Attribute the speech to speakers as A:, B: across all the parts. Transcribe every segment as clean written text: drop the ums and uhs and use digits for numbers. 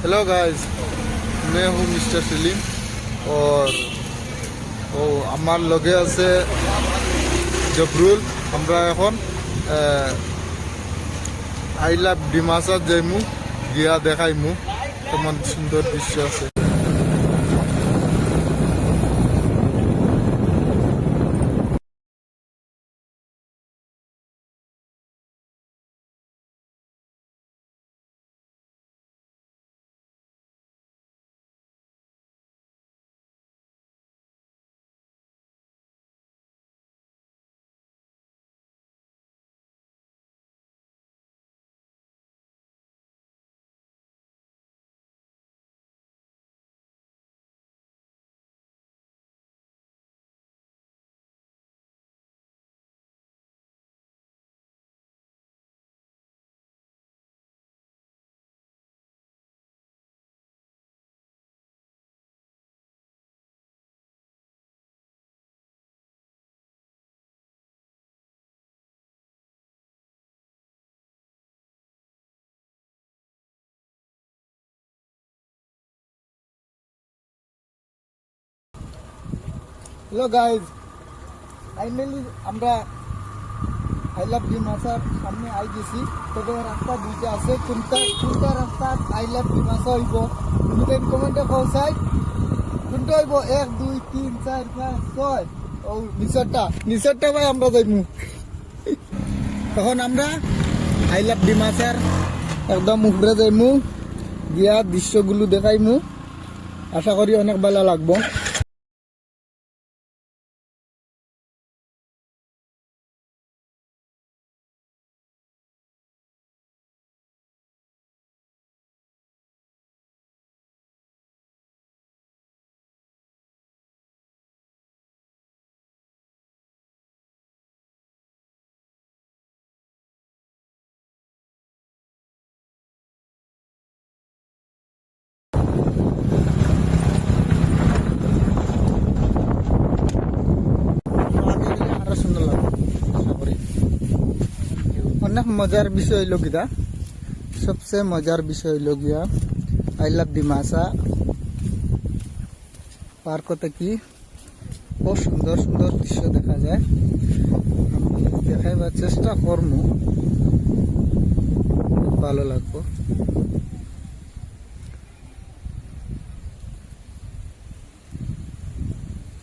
A: Hello guys, मैं हूँ mister Salim और আমার লগে আছে জবরুল। আমরা এখন আই লাভ ডিমাসা যাইমু, গিয়া দেখাইমু কেমন সুন্দর দৃশ্য আছে। হ্যালো গাইজ, ফাইনালি আমরা আই লাভ ডিমাসার সামনে আই গেছি। তবে রাস্তা দুইটা আছে, কোনটা রাস্তা আই লাভ ডিমাসা হইব তুমি কমেন্টে পৌঁছাই। কোনটা হইব 1 2 3 4 5 6 ও নিচরটা ভাই আমরা যাইমু। তখন আমরা আই লাভ ডিমাসার একদম উপরে যাইমু, গিয়া দৃশ্যগুলো দেখাইমু। আশা করি অনেক ভালো লাগবো। অনেক মজার বিষয় হইল গিয়া, সবচেয়ে মজার বিষয় হইল গিয়া আই লাভ ডিমাসা পার্কতে কি খুব সুন্দর সুন্দর দৃশ্য দেখা যায়। আমি দেখাইবার চেষ্টা করবো, ভালো লাগবো।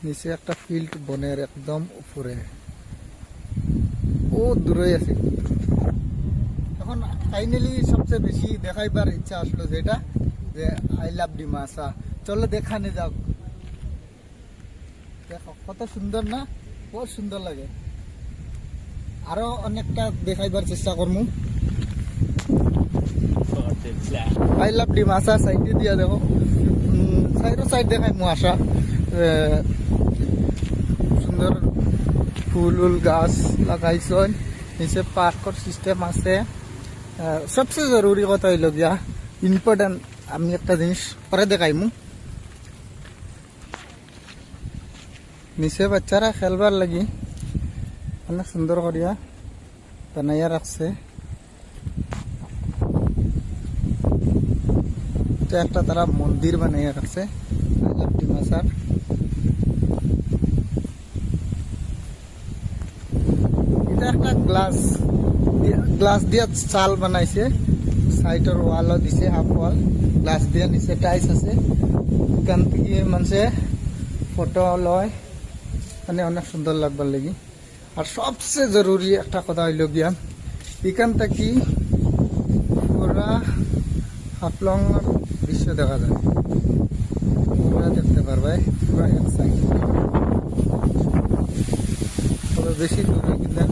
A: নিচে একটা ফিল্ড বনের একদম উপরে, ও দূরে আছে। এখন ফাইনালি সবচেয়ে বেশি দেখাইবার ইচ্ছা আসলো যেটা যে আই লাভ ডিমাসা। চলো দেখানে যাও, দেখো কত সুন্দর না, বহুত সুন্দর লাগে। আরো অনেকটা দেখাইবার চেষ্টা করবো। আই লাভ ডিমাসা সাইডে দিয়া দেখো, সাইড দেখাইমু। আশা সুন্দর ফুল গাছ লাগাইছ, নিচে পার্কর সিস্টেম আছে। সবচেয়ে জরুরি কথা হইল গিয়া ইম্পর্টেন্ট, আমি একটা জিনিস পরে দেখাইমু। নিচে বাচ্চারা খেলবার লাগি অনেক সুন্দর করিয়া বানাইয়া রাখছে। একটা তারা মন্দির বানাইয়া রাখছে আই লাভ ডিমাসার। এটা একটা গ্লাস দিয়া চাল বানাইছে, সাইডের ওয়ালও দিছে, হাফ ওয়াল গ্লাস দিয়া, নিচে টাইলস আছে। এখান থেকে মানুষে ফটো লয়, মানে অনেক সুন্দর লাগবার লাগি। আর সবচেয়ে জরুরি একটা কথা হইল গিয়া এখান থেকে পুরা হাফলং দৃশ্য দেখা যায়, পুরা দেখতে পারবে পুরা এক সাইড। তবে বেশি দূরে কিন্তু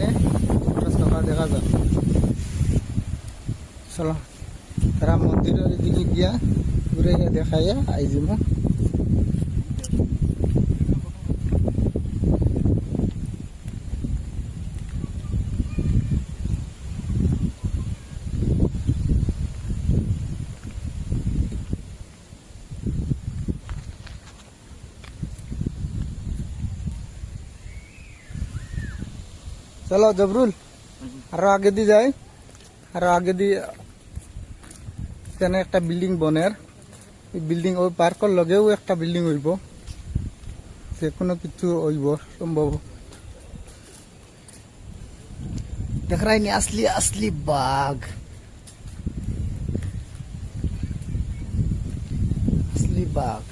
A: দেখা যায়। চলো তারা মন্দিরের দিকে গিয়া ঘুরে দেখাইয়া আইজিমু। চলো জবরুল, আরো আগে দিয়ে যাই, আরো আগে দিয়ে এখানে একটা বিল্ডিং বনের এই বিল্ডিং ওই পার্কের লগেও একটা বিল্ডিং হইব, যে কোনো কিছু হইব সম্ভব। দেখ রাই নি আসলি আসলি বাঘ, আসলি বাঘ।